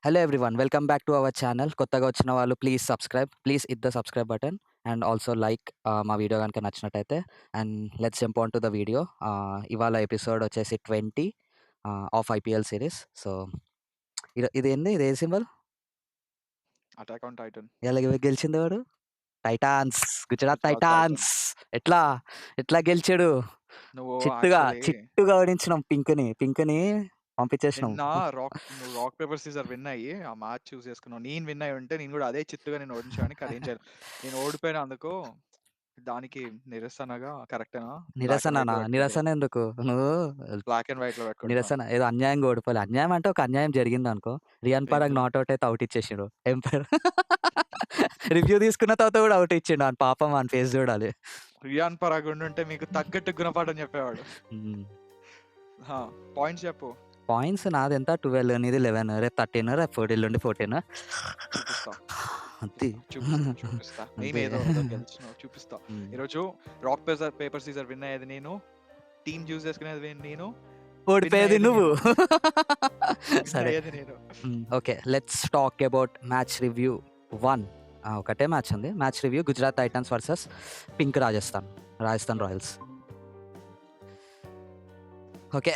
Hello everyone. Welcome back to our channel. కొత్తగా వచ్చిన వాళ్ళు please subscribe. Please hit the subscribe button and also like మా video గనుక నచ్చినట్టయితే. And let's jump on to the video. ఇవాళ episode వచ్చేసి 20 of IPL series. So, ఇదేంది? ఇది ఏ సింబల్? Attack on Titan. ఇయాల గెలిచిందెవరు? Titans. Gujarat Gujarat Titans. Titans. ఎట్లా? ఎట్లా గెలిచాడు? నువ్వు చిట్టుగా యాక్చువల్లీ చిట్టుగా ఓడించినాం పింక్‌ని పంపించేసినాం. నిన్న నువ్వు రాక్ పేపర్ సీజర్ విన్ అయ్యి ఆ మ్యాచ్ చూస్ చేసుకున్నావు. నేను విన్ అయ్యి ఉంటే నేను కూడా అదే చిత్తుగా నేను ఓడించేవాడిని. కానీ ఏం చేయాలి? నేను ఓడిపోయినందుకు దానికి నిరసనగా కరెక్టేనా? బ్లాక్ అండ్ వైట్ నిరసననా? లో పెట్టుకుంటే నిరసన ఎందుకు? నువ్వు బ్లాక్ అండ్ వైట్ లో పెట్టుకుంటున్నా. నిరసన ఏదో అన్యాయంగా ఓడిపోలే. అన్యాయం అంటే ఒక అన్యాయం జరిగిందనుకో. రియాన్ పరాగ్ ఏంటిది? నాట్ ఔట్ అయితే ఔట్ ఇచ్చేసిండు. ఎంపైర్ రివ్యూ తీసుకున్న తర్వాత కూడా ఔట్ ఇచ్చిండు. ఆని పాపం ఆని ఫేస్ చూడాలి. రియాన్ పరాగ్ ఉండుంటే మీకు తగ్గట్టు గుణపాఠం చెప్పేవాడు. హ్మ్. పాయింట్స్ చెప్పు. పాయింట్స్ నాదెంత 12 నీది 11 రేపు 13 రేపు 14 ఎల్లుండి 14 చూపిస్తా. అంతే. చూపిస్తా. అంతే. మేమేదో గెలిచినావు చూపిస్తా. హ్మ్. ఈరోజు రాక్ పేపర్ సీజర్ విన్ అయ్యేది నేను. టీమ్ చూస్ చేసుకునేది నేను. విన్ ఓడిపోయేది అయ్యేది నువ్వు. నేను. విన్ సరే. అయ్యేది నేను. Okay. Let's talk about match review 1. ఒకటే మ్యాచ్ ఉంది. Match review Gujarat Titans versus pink Rajasthan Royals. Okay.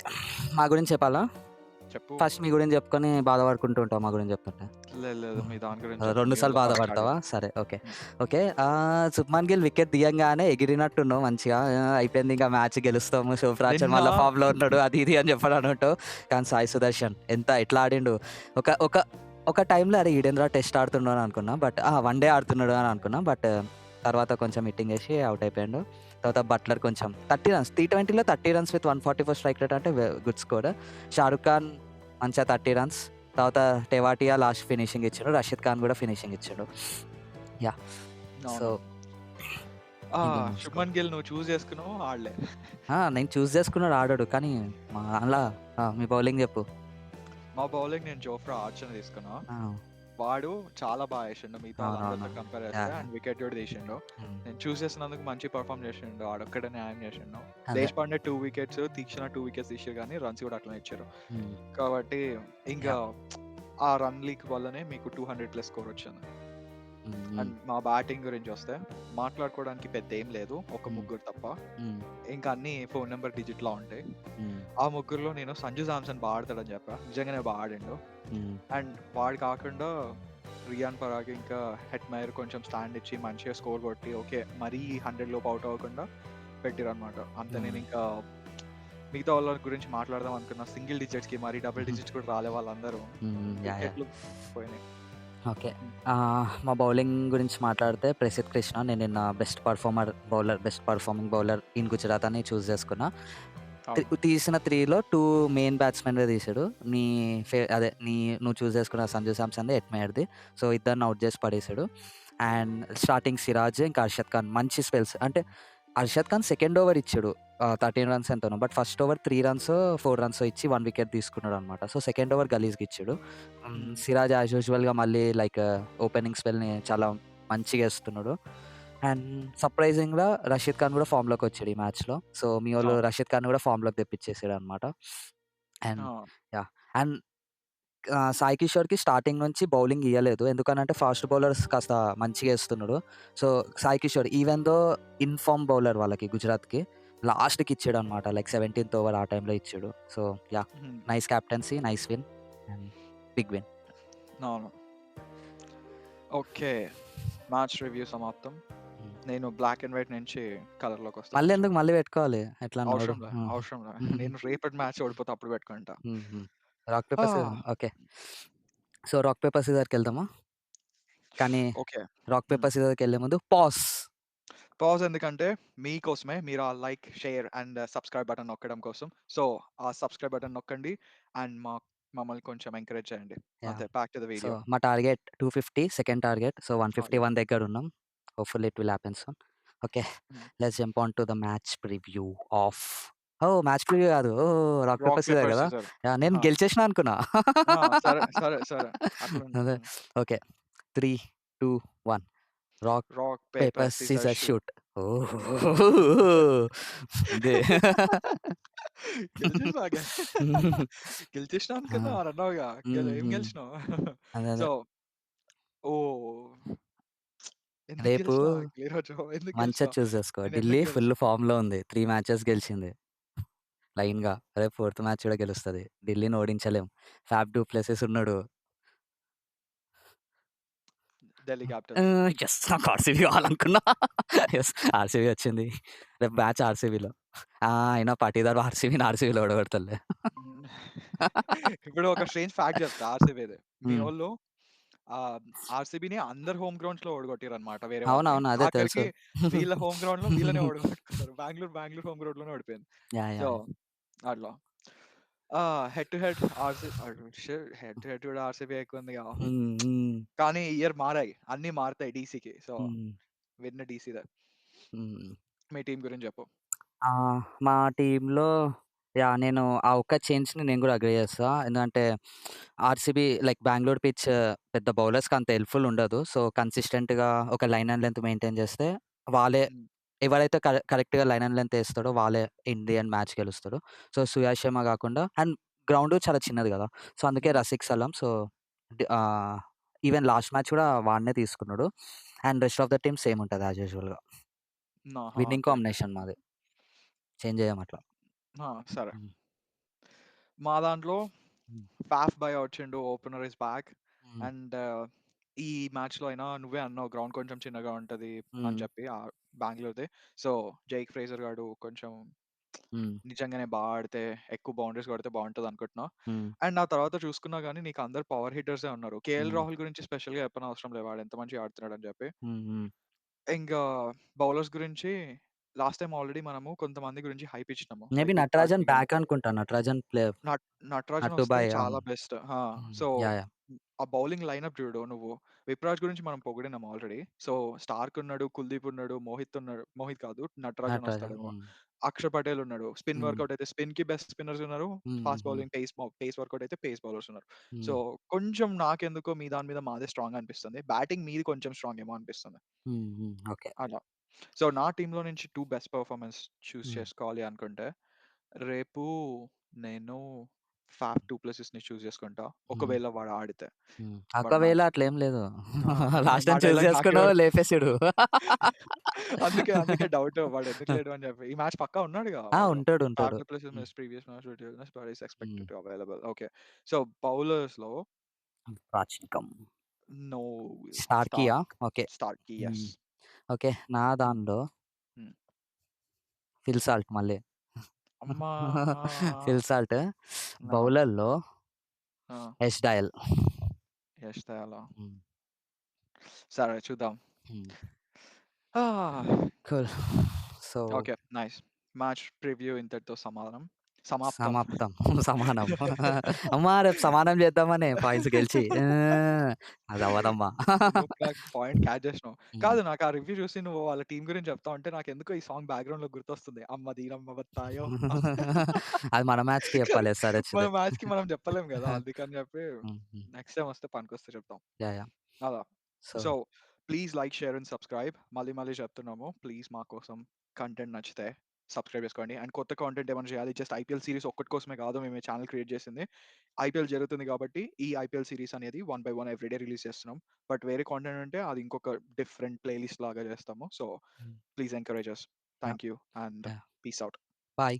మా గురించి చెప్పాలా? చెప్పు. ఫస్ట్ మీ గురించి చెప్పుకొని బాధపడుకుంటూ ఉంటావు మా గురించి చెప్తుంటే. లేదు మీ దాని గురించి 2 సార్లు బాధపడతావా? సరే. Okay. Okay. Shubman Gill wicket తీయంగానే ఎగిరినట్టున్నావు మంచిగా. అయిపోయింది ఇంకా మ్యాచ్ గెలుస్తాము. శివరాజ్ నిన్న మళ్ళా ఫామ్‌లో ఉన్నాడు. అది ఇది అని చెప్పాడన్నట్టు. కానీ సాయి సుదర్శన్ ఎట్లా ఆడిండు. ఒక ఒక ఒక టైంలో అరే ఈడేంద్రా టెస్ట్ ఆడుతున్నాడు అని అనుకున్నా. బట్ వన్ డే ఆడుతున్నాడు అని అనుకున్నా. బట్ తర్వాత కొంచెం హిట్టింగ్ ఏసి ఔట్ అయిపోయిండు. తర్వాత బట్లర్ కొంచెం 30 రన్స్ T20లో 30 రన్స్ విత్ 144 స్ట్రైక్ రేట్ అంటే గుడ్ స్కోర్. షారుఖ్ ఖాన్ మంచిగా 30 రన్స్. తర్వాత టెవాటియా లాస్ట్ ఫినిషింగ్ ఇచ్చాడు. రషీద్ ఖాన్ కూడా ఫినిషింగ్ ఇచ్చాడు. యాహ్! సో, ఇంకేం శుభ్మన్ గిల్ నువ్వు చూస్ చేసుకున్నావు ఆడలే. నేను చూస్ చేసుకున్నాడు ఆడాడు. కానీ మీ బౌలింగ్ చెప్పు. మా బౌలింగ్ నేను జోఫ్రా ఆర్చర్ తీసుకున్నా. ఆ! వాడు చాలా బాగా వేసిండు మిగతా వాళ్ళందరితో అవునవును. కంపేర్ చేస్తే. యాహ్! అండ్ వికెట్ కూడా తీసిండు. హ్మ్. నేను చూస్ చేసినందుకు మంచి పర్ఫామ్ చేసిండు. ఆడొక్కడే న్యాయం చేసిండు. అదే. దేశ్ పాండే 2 వికెట్స్, తీక్షణ 2 వికెట్స్ తీసారు కానీ రన్స్ కూడా అట్లనే ఇచ్చారు. హ్మ్. కాబట్టి ఇంకా యాహ్! ఆ రన్ లీక్ వల్లనే మీకు 200+ స్కోర్ వచ్చింది. హ్మ్. అండ్ మా బ్యాటింగ్ గురించి వస్తే మాట్లాడుకోవడానికి పెద్ద ఏం లేదు. ఒక హ్మ్. ముగ్గురు తప్ప. హ్మ్. ఇంకా అన్ని ఫోన్ నెంబర్ డిజిట్‌లో ఉంటాయి. హ్మ్. ఆ ముగ్గురులో నేను సంజు శాంసన్ బా ఆడతాడని చెప్పా. నిజంగానే బా ఆడిండు. హ్మ్. అండ్ వాడు కాకుండా రియాన్ పరాగ్ ఇంకా హెట్‌మైర్ కొంచెం స్టాండ్ ఇచ్చి మంచిగా స్కోర్ కొట్టి ఓకే. మరీ 100 లోపు ఔట్ అవ్వకుండా పెట్టిరనమాట. అంతే. హ్మ్. నేనింకా మిగతా వాళ్ళ గురించి మాట్లాడదాం అనుకున్నా. సింగిల్ డిజిట్స్‌కి మరీ డబుల్ డిజిట్స్ కూడా రాలే వాళ్ళందరూ. యాహ్! వికెట్లు పోయినాయి. ఓకే. హ్మ్. మా బౌలింగ్ గురించి మాట్లాడితే ప్రసిద్ధ్ కృష్ణ నేను నిన్న best performing bowler in Gujarat అని చూస్ చేసుకున్నా. అవును. తీసిన 3లో 2 మెయిన్ బ్యాట్స్‌మెన్‌వే తీసాడు. నువ్వు చూస్ చేసుకున్న సంజు శాంసన్‌ది, హెట్‌మైర్‌ది. సో, ఇద్దరిని ఔట్ చేసి పడేసాడు. అండ్ స్టార్టింగ్ సిరాజ్ ఇంకా అర్షద్ ఖాన్ మంచి స్పెల్స్. అంటే అర్షద్ ఖాన్ సెకండ్ ఓవర్ ఇచ్చాడు. 13 రన్స్ ఎంతనో. బట్ ఫస్ట్ ఓవర్ 3 రన్సో, 4 రన్సో ఇచ్చి 1 వికెట్ తీసుకున్నాడనమాట. సో, సెకండ్ ఓవర్ గలీజ్‌గా ఇచ్చాడు. హ్మ్. సిరాజ్ యాజ్ యూజువల్‌గా మళ్ళీ ఓపెనింగ్ స్పెల్‌ని చాలా మంచిగా ఏస్తున్నాడు. అండ్ సర్ప్రైజింగ్‌గా రషీద్ ఖాన్ కూడా ఫామ్‌లోకొచ్చాడు ఈ మ్యాచ్‌లో. సో, మీ వోళ్ళు అవును. రషీద్ ఖాన్‌ని కూడా ఫామ్‌లోకి తెప్పిచ్చేసాడనమాట. అండ్ ఆ! యాహ్! అండ్ సాయి కిషోర్‌కి స్టార్టింగ్ నుంచి బౌలింగ్ ఇయ్యలేదు. ఎందుకనంటే ఫాస్ట్ బౌలర్స్ కాస్త మంచిగా ఏస్తున్నాడు. So, Sai Kishore even though in form bowler వాళ్ళకి గుజరాత్‌కి. లాస్ట్‌కి ఇచ్చాడనమాట. 17థ్ ఓవర్ ఆ టైంలో ఇచ్చాడు. So, yeah! Hmm. Nice captaincy, nice win and big win. అవును. ఓకే. మ్యాచ్ రివ్యూ సమాప్తం. హ్మ్. నేను బ్లాక్ అండ్ వైట్ నుంచి కలర్‌లోకొస్తా కొంచెం. మళ్ళెందుకు మళ్ళీ పెట్టుకోవాలి. ఎట్లన్నోడు. అవసరంలే. నేను రేపటి మ్యాచ్ ఓడిపోతే అప్పుడు పెట్టుకుంటా. రాక్ పేపర్ సీ ఆ! ఓకే. సో, రాక్ పేపర్ సీజర్‌కెళ్దామా? కానీ ఓకే. Rock hmm. పేపర్ సీజర్‌కెళ్ళే ముందు పాజ్. పాజ్ ఎందుకంటే మీకోసమే. మీరు ఆ like, share and subscribe button నొక్కడం కోసం. సో, ఆ సబ్స్క్రైబ్ బటన్ నొక్కండి అండ్ మమ్మల్ని కొంచెం ఎంకరేజ్ చేయండి. యాహ్! అంతే. Back to the so, video. మా టార్గెట్ 250 సెకండ్ టార్గెట్. సో, అయ్యో! 151 దగ్గరున్నాం. Hopefully it will happen soon. Okay. Hmm. Let's jump on to the match preview of match preview కాదు. Rock paper rock scissor paper కదా! Scissor. Yeah! నేను ఆ! గెలిచేసినా అనుకున్నా. సరే. అట్లుండు. అదే. Okay. 3, 2, 1 rock rock paper paper scissor scissor shoot. Shoot. Oh! ఇదే. గెలిచేసినా గెలిచేసినా ఆ! అనుకున్నా రన్నవ్‌గా. హ్మ్. ఏం హ్మ్. గెలిచినావు? అదే. అదే. సో, ఓహ్! ఎందుకు రేపు గెలిచినావు ఈరోజు? ఎందుకు మంచిగా గెలిచినావు? చూస్ చేసుకో. ఢిల్లీ నేనెందుకు ఫుల్ గెలిచినా? ఫార్మ్‌లో ఉంది. 3 మ్యాచెస్ గెలిచింది లైన్‌గా. రేపు ఫోర్త్ మ్యాచ్ కూడా గెలుస్తది. ఢిల్లీని ఓడించలేం. ఫ్యాఫ్ డు ప్లెసిస్ ఉన్నాడు. ఢిల్లీ క్యాపిటల్స్. యెస్. నాకు ఆర్‌సీబీ కావాలనుకున్నా. యెస్. ఆర్‌సీబీ వచ్చింది. రేపు మ్యాచ్ ఆర్‌సీబీలో. అయినా పాటీదార్ ఆర్‌సీబీలో ఓడగొడతాడులే. హ్మ్. ఇప్పుడు ఒక స్ట్రేంజ్ ఫ్యాక్ట్ చెప్తా ఆర్‌సీబీది. హ్మ్. మీవోళ్ళు ఆహ్, ఆర్‌సీబీని అందరు హోమ్ గ్రౌండ్స్‌లో ఓడగొట్టిర్రన్నమాట వేరే వాళ్ళని. అవునవును. అదే తెలుసు. ఆఖరికి వీళ్ళ హోమ్ గ్రౌండ్‌లో వీళ్ళనే ఓడగొట్టుకున్నారు. బెంగుళూరు హోమ్ గ్రౌండ్‌లోనే ఓడిపోయింది. యాహ్! So, yeah! అట్లా. Head to head head to head కూడా ఆర్‌సీబీ ఎక్కువుందిగా. హ్మ్. హ్మ్. కానీ ఈ ఇయర్ మారాయి. అన్నీ మారుతాయి డీసీకి. సో, హ్మ్. విన్ డీసీదే. హ్మ్. మీ టీమ్ గురించి చెప్పు. మా టీమ్‌లో నేను ఆ ఒక్క చేంజ్‌ని నేను గూడా అగ్రీ చేస్తా. ఎందుకంటే ఆర్‌సీబీ లైక్ బెంగుళూరు పిచ్ పెద్ద బౌలర్స్‌కి అంత హెల్ప్‌ఫుల్ ఉండదు. సో, కన్సిస్టెంట్‌గా ఒక లైన్ అండ్ లెంత్ మెయింటైన్ చేస్తే వాళ్ళే హ్మ్. ఎవరైతే కరెక్ట్‌గా లైన్ అండ్ లెంత్ ఏస్తాడో వాళ్ళే ఇండియన్ మ్యాచ్ గెలుస్తాడు. సో, సుయాష్ శర్మ గాకుండా అండ్ గ్రౌండు చాలా చిన్నది గదా! సో, అందుకే హ్మ్. రసిక్ సలాం. సో, ఈవెన్ లాస్ట్ మ్యాచ్ కూడా వాడినే తీసుకున్నాడు. And rest of the team same ఉంటది యాజ్ యూజువల్‌గా. ఆహా! Winnowing okay. కాంబినేషన్ మాది. చేంజ్ జేయం అట్లా. సరే. హ్మ్. మా దాంట్లో హ్మ్. ఫాఫ్ బై వచ్చిండు. Opener is back. హ్మ్. అండ్ ఈ మ్యాచ్‌లో అయినా నువ్వే అన్నావు గ్రౌండ్ కొంచెం చిన్నగా ఉంటది అని హ్మ్. చెప్పి బెంగుళూరుది. సో, జైక్ ఫ్రేజర్ గాడు కొంచెం హ్మ్. నిజంగానే ఆడితే ఎక్కువ బౌండరీస్ కొడితే బావుంటదనుకుంటున్నా. హ్మ్. అండ్ ఆ తర్వాత చూసుకున్నా గాని నీకు అందరూ పవర్ హిట్టర్సే ఉన్నారు. కేఎల్ హ్మ్. రాహుల్ గురించి స్పెషల్‌గా చెప్పనవసరం లేదు. వాడు ఎంత మంచిగా ఆడుతున్నాడని చెప్పి. హ్మ్. హ్మ్. ఇంకా బౌలర్స్ గురించి లాస్ట్ టైమ్ ఆల్రెడీ మనము కొంతమంది గురించి హైప్ ఇచ్చినాము. మేబీ లైక్ నటరాజన్ రుతురాజ్‌ని గాని. బ్యాక్ అనుకుంటా. నటరాజన్ ప్లే నటరాజన్ నట్టు వస్తే బాయ్. చాలా బెస్ట్. హ్మ్. So, yeah! యాహ్! ఆ బౌలింగ్ లైనప్ చూడు నువ్వు. విప్రాజ్ గురించి మనం పొగిడినాం ఆల్రెడీ. సో, స్టార్క్ ఉన్నాడు, కుల్దీప్ ఉన్నాడు, మోహిత్ ఉన్నాడు. మోహిత్ కాదు నటరాజన్ నటరాజన్. వస్తాడేమో. హ్మ్. అక్షర్ పటేల్ ఉన్నాడు. స్పిన్ హ్మ్. వర్కౌట్ అయితే స్పిన్‌కి బెస్ట్ స్పిన్నర్స్ ఉన్నారు. హ్మ్. ఫాస్ట్ హ్మ్. బౌలింగ్ పేస్ వర్కౌట్ అయితే పేస్ బౌలర్స్ ఉన్నారు. సో, హ్మ్. కొంచెం నాకెందుకో మీ దాని మీద మాదే స్ట్రాంగ్ అనిపిస్తుంది. బ్యాటింగ్ మీది కొంచెం స్ట్రాంగ్ ఏమో అనిపిస్తుంది. హ్మ్. హ్మ్. ఓకే. అలా. సో, నా టీమ్‌లో నుంచి 2 బెస్ట్ పెర్ఫార్మన్స్ చూజ్ హ్మ్. చేసుకోవాలి అనుకుంటే, రేపు నేను ఫాఫ్ డు ప్లెసిస్‌ని చూజ్ చేసుకుంటా. హ్మ్. ఒకవేళ వాడు ఆడితే. హ్మ్. వాడు నాకు ఒకవేళ అట్లేం లేదు. ఆ! లాస్ట్ నా టైమ్ చూస్ డైలాగ్ నాకే చేసుకున్నావు లేపేసాడు. అందుకే డౌట్ వాడు ఎందుకు లేడు అని చెప్పి. ఈ మ్యాచ్ పక్కా ఉన్నాడుగా వాడు. ఉంటాడు. ఫాఫ్ ఉంటాడు. Du Plessis hmm. Miss previous match with but is hmm. Expected to available. Okay. So, బౌలర్స్‌లో ప్రాచీకం. నో స్టార్కీయా? స్టార్క్. ఓకే. స్టార్కీ యెస్. హ్మ్. ఓకే. నా హ్మ్. దానిలో హ్మ్. ఫిల్ సాల్ట్ మళ్ళీ. అమ్మా! Phil Salt. ఆ! బౌలర్‌లో ఆ! యష్ డయల్. యష్ దయాలా? హ్మ్. సరే చూద్దాం. హ్మ్. ఆ! Cool. So, okay. Nice. Match preview ఇంతటితో సమాప్తం. సమాప్తం. సమానం. అమ్మా! రేపు సమానం చేద్దామనే పాయింట్స్ గెలిచి. అదవ్వదమ్మా. నువ్వు నాకు పాయింట్ క్యాచ్ చేసినావు. హ్మ్. కాదు నాకు ఆ రివ్యూ చూసి నువ్వు వాళ్ళ టీమ్ గురించి చెప్తా ఉంటే నాకెందుకో ఈ సాంగ్ బ్యాక్‌గ్రౌండ్‌లో గుర్తొస్తుంది. అమ్మ దీనమ్మ బత్తాయో. అది మన మ్యాచ్‌కి కానీ చెప్పాలి మన ఎస్ఆర్‌హెచ్‌ది. మ్యాచ్‌కి మనం చెప్పలేం గదా! అందుకని చెప్పి హ్మ్. హ్మ్. నెక్స్ట్ టైమ్ వస్తే పనికొస్తే చెప్తాం. యాహ్! యాహ్! అలా. So, so, please like, share and subscribe. మళ్ళీ చెప్తున్నాము. ప్లీజ్ మా కోసం కంటెంట్ నచ్చితే సబ్‌స్క్రైబ్ చేసుకోండి. అండ్ కొత్త కంటెంట్ ఏమైనా చేయాలి. జస్ట్ ఐపీఎల్ సీరీస్ ఒక్కటి కోసమే కాదు మేము ఈ ఛానెల్ క్రియేట్ చేసింది. ఐపీఎల్ జరుగుతుంది కాబట్టి ఈ ఐపీఎల్ సీరీస్ అనేది one by one everyday release చేస్తున్నాం. బట్ వేరే కంటెంట్ ఉంటే అది ఇంకొక డిఫరెంట్ ప్లేలిస్ట్ లాగా చేస్తాము. So, hmm. Please encourage us. Yeah! Thank you and yeah! Peace out. Bye.